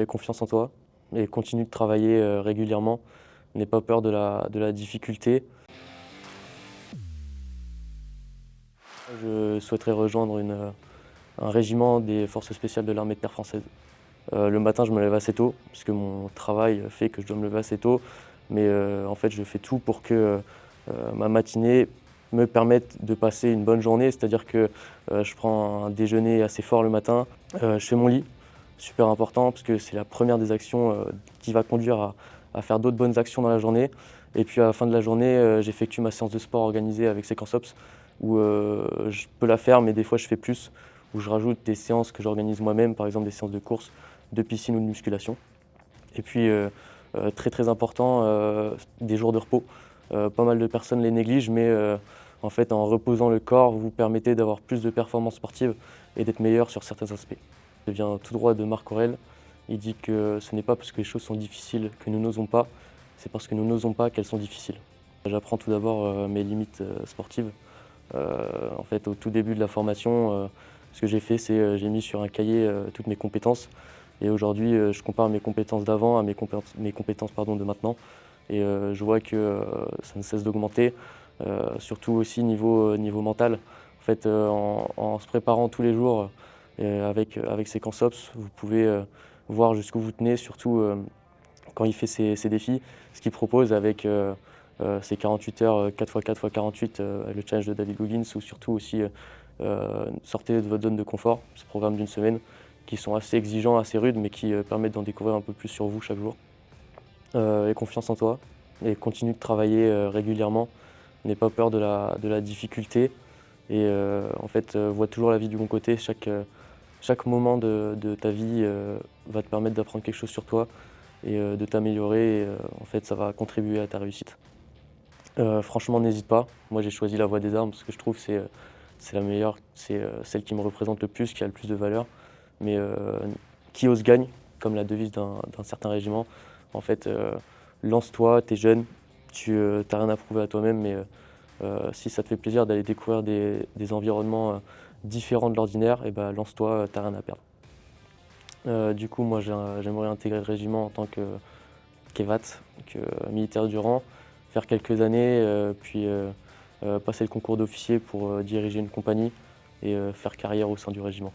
Aie confiance en toi et continue de travailler régulièrement. N'aie pas peur de la difficulté. Je souhaiterais rejoindre un régiment des forces spéciales de l'armée de terre française. Le matin, je me lève assez tôt, puisque mon travail fait que je dois me lever assez tôt. Mais en fait, je fais tout pour que ma matinée me permette de passer une bonne journée. C'est-à-dire que je prends un déjeuner assez fort le matin, je fais mon lit, super important, parce que c'est la première des actions qui va conduire à faire d'autres bonnes actions dans la journée. Et puis à la fin de la journée, j'effectue ma séance de sport organisée avec Séquenceops, où je peux la faire, mais des fois je fais plus, où je rajoute des séances que j'organise moi-même, par exemple des séances de course, de piscine ou de musculation. Et puis très très important, des jours de repos. Pas mal de personnes les négligent, mais en fait en reposant le corps, vous permettez d'avoir plus de performances sportives et d'être meilleur sur certains aspects. Je viens tout droit de Marc Aurèle. Il dit que ce n'est pas parce que les choses sont difficiles que nous n'osons pas, c'est parce que nous n'osons pas qu'elles sont difficiles. J'apprends tout d'abord mes limites sportives. En fait, au tout début de la formation, ce que j'ai fait, c'est j'ai mis sur un cahier toutes mes compétences. Et aujourd'hui, je compare mes compétences d'avant à mes compétences de maintenant. Et je vois que ça ne cesse d'augmenter, surtout aussi niveau mental. En fait, en se préparant tous les jours avec Séquenceops, vous pouvez voir jusqu'où vous tenez, surtout quand il fait ses défis, ce qu'il propose avec ces 48 heures 4x4x48, le challenge de David Goggins, ou surtout aussi sortez de votre zone de confort, ce programme d'une semaine, qui sont assez exigeants, assez rudes, mais qui permettent d'en découvrir un peu plus sur vous chaque jour. Aie confiance en toi et continue de travailler régulièrement. N'aie pas peur de la difficulté et en fait, vois toujours la vie du bon côté. Chaque moment de ta vie va te permettre d'apprendre quelque chose sur toi et de t'améliorer. Et, en fait, ça va contribuer à ta réussite. Franchement, n'hésite pas. Moi, j'ai choisi la voie des armes parce que je trouve que c'est la meilleure, c'est celle qui me représente le plus, qui a le plus de valeur. Mais qui ose gagne, comme la devise d'un certain régiment. En fait, lance-toi, t'es jeune, tu n'as rien à prouver à toi-même, mais si ça te fait plaisir d'aller découvrir des environnements différents de l'ordinaire, et ben lance-toi, t'as rien à perdre. Du coup, moi, j'aimerais intégrer le régiment en tant qu'EVAT, que militaire du rang, faire quelques années, puis passer le concours d'officier pour diriger une compagnie et faire carrière au sein du régiment.